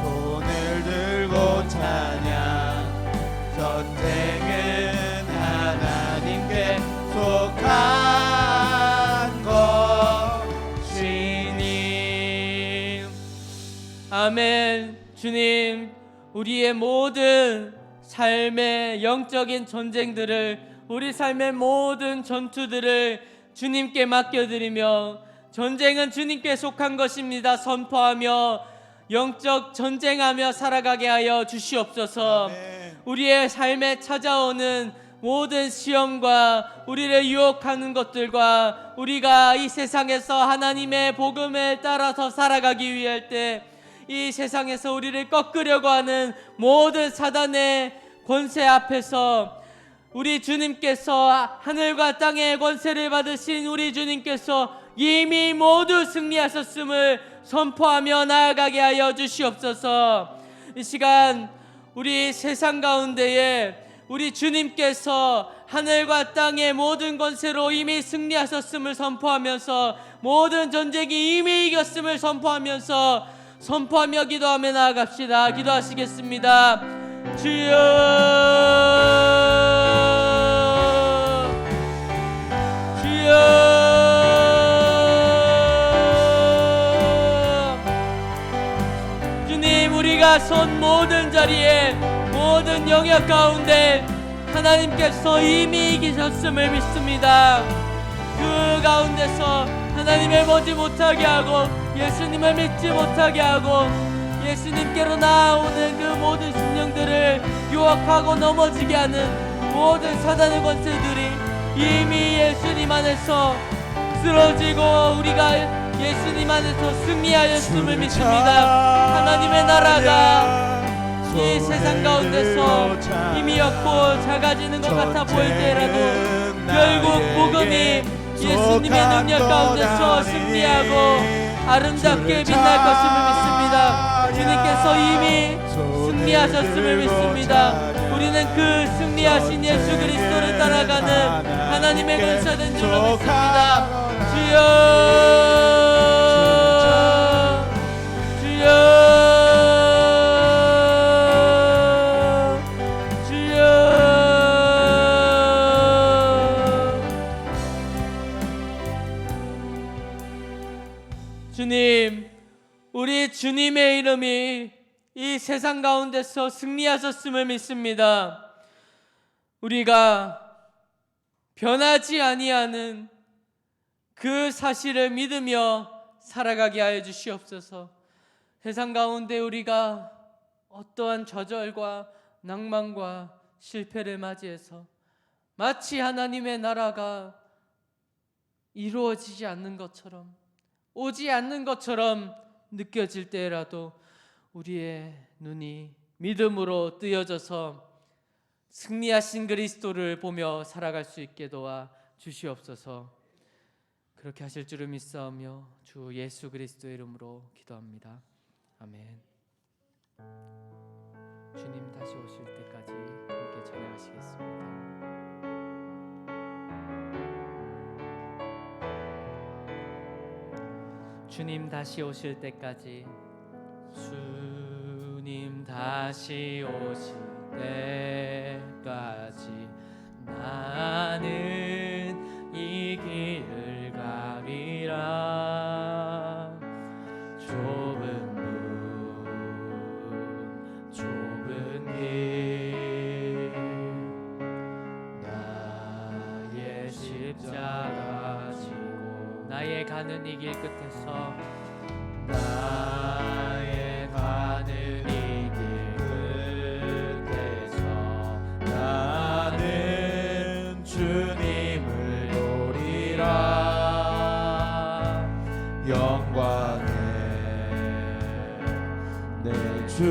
손을 들고 찬양 전쟁은 하나님께 속한 것이니 아멘. 주님, 우리의 모든 삶의 영적인 전쟁들을, 우리 삶의 모든 전투들을 주님께 맡겨드리며 전쟁은 주님께 속한 것입니다 선포하며 영적 전쟁하며 살아가게 하여 주시옵소서. 우리의 삶에 찾아오는 모든 시험과 우리를 유혹하는 것들과 우리가 이 세상에서 하나님의 복음에 따라서 살아가기 위할 때 이 세상에서 우리를 꺾으려고 하는 모든 사단의 권세 앞에서 우리 주님께서 하늘과 땅의 권세를 받으신 우리 주님께서 이미 모두 승리하셨음을 선포하며 나아가게 하여 주시옵소서. 이 시간 우리 세상 가운데에 우리 주님께서 하늘과 땅의 모든 권세로 이미 승리하셨음을 선포하면서 모든 전쟁이 이미 이겼음을 선포하면서 선포하며 기도하며 나아갑시다. 기도하시겠습니다. 주여 주여 주님, 우리가 선 모든 자리에 모든 영역 가운데 하나님께서 이미 이기셨음을 믿습니다. 그 가운데서 하나님을 보지 못하게 하고 예수님을 믿지 못하게 하고 예수님께로 나아오는 그 모든 심령들을 유혹하고 넘어지게 하는 모든 사단의 권세들이 이미 예수님 안에서 쓰러지고 우리가 예수님 안에서 승리하였음을 믿습니다. 하나님의 나라가 이 세상 가운데서 이미였고 작아지는 것 같아 보일 때라도 결국 복음이 예수님의 능력 가운데서 승리하고 아름답게 빛날 것임을 믿습니다. 주님께서 이미 승리하셨음을 믿습니다. 우리는 그 승리하신 예수 그리스도를 따라가는 하나님의 권세된 줄로 믿습니다. 주여 주여 주님, 우리 주님의 이름이 이 세상 가운데서 승리하셨음을 믿습니다. 우리가 변하지 아니하는 그 사실을 믿으며 살아가게 하여 주시옵소서. 세상 가운데 우리가 어떠한 좌절과 낭만과 실패를 맞이해서 마치 하나님의 나라가 이루어지지 않는 것처럼 오지 않는 것처럼 느껴질 때라도 우리의 눈이 믿음으로 뜨여져서 승리하신 그리스도를 보며 살아갈 수 있게 도와 주시옵소서. 그렇게 하실 줄을 믿사오며 주 예수 그리스도의 이름으로 기도합니다. 아멘. 주님 다시 오실 때까지 함께 찬양하시겠습니다. 주님 다시 오실 때까지, 주님 다시 오실 때까지 나는 이 길을 가리라. 가는 이 길 끝에서 나의 가는 이 길 끝에서 나는 주님을 노리라. 영광의 내 주님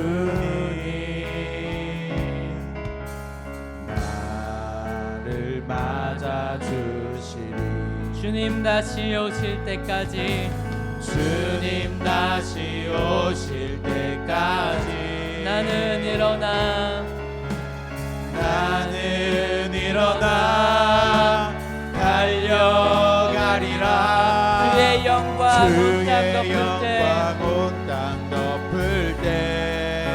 나를 맞아 주시리. 주님 다시 오실 때까지 주님 다시 오실 때까지 나는 일어나 달려가리라. 주의 영광 온 땅 덮을 때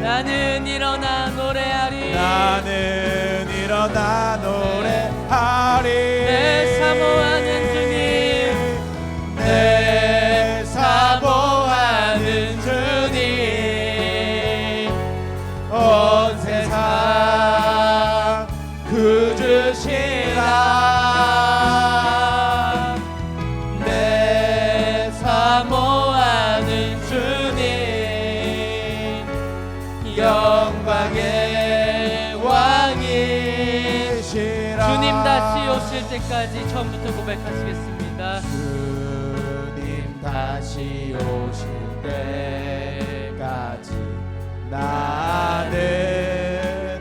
나는 일어나 노래하리. 나는 일어나 노래하리. 내 사모하는 주님, 내 사모하는 주님 온 세상 구주시라. 내 사모하는 주님 영광의 왕이시라. 주님 다시 오실 때까지 처음부터 고백하시겠습니다. 주님 다시 오실 때까지 나는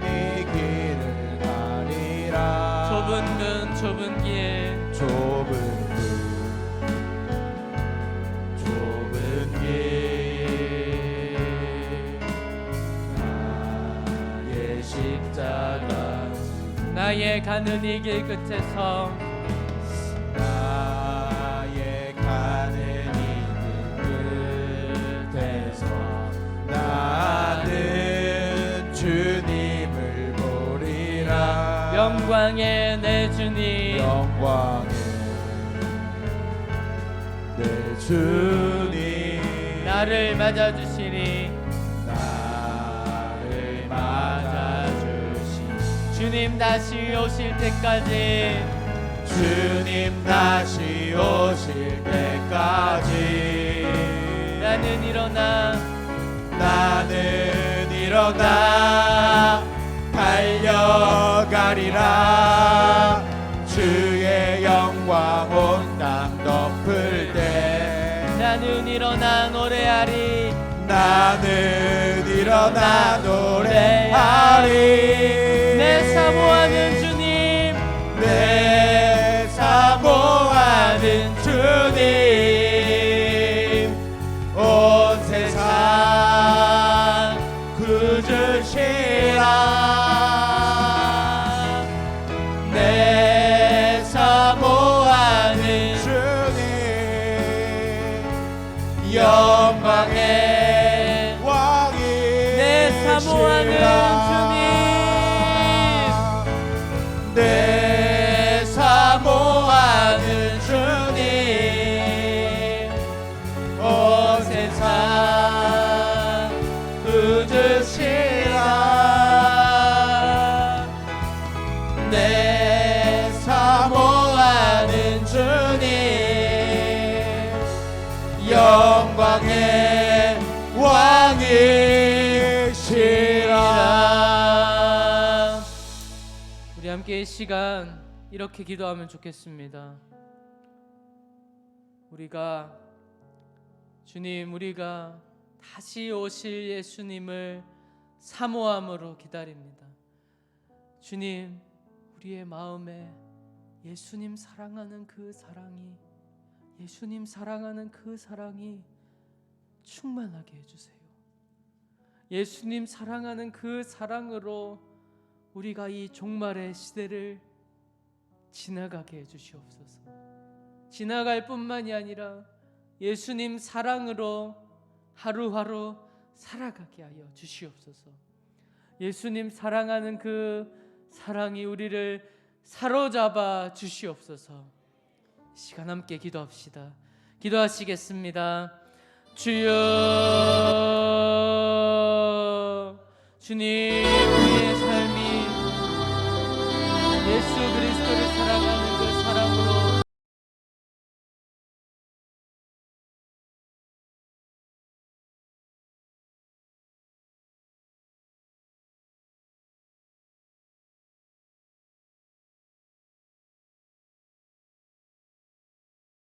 이 길을 가리라. 좁은 문 좁은 길 좁은 길 나의 십자가 나의 가는 이 길 끝에서 나의 가는 이 길 끝에서 나는 주님을 보리라. 영광의 내 주님, 영광의 내 주님 나를 맞아주시니 나를 맞아주시. 주님 다시 오실 때까지 주님 다시 오실 때까지 나는 일어나 달려가리라. 주의 영광 온 땅 덮을 때 나는 일어나 노래하리. 나는 일어나 노래하리. 내 사모하는 주님, 내 사모하는 주님 온 세상 구주시라. 내 사모하는 주님 영광의 왕이 내 사모하는 주님, 내 사모하는 주님 온 세상 구주시라. 내 사모하는 주님 영광의 왕이시라. 우리 함께 이 시간 이렇게 기도하면 좋겠습니다. 우리가 다시 오실 예수님을 사모함으로 기다립니다. 주님, 우리의 마음에 예수님 사랑하는 그 사랑이 충만하게 해주세요. 예수님 사랑하는 그 사랑으로 우리가 이 종말의 시대를 지나가게 해주시옵소서. 지나갈 뿐만이 아니라 예수님 사랑으로 하루하루 살아가게 하여 주시옵소서. 예수님 사랑하는 그 사랑이 우리를 사로잡아 주시옵소서. 시간 함께 기도합시다. 기도하시겠습니다. 주여, 주님, 우리의 삶이 예수 그리스도를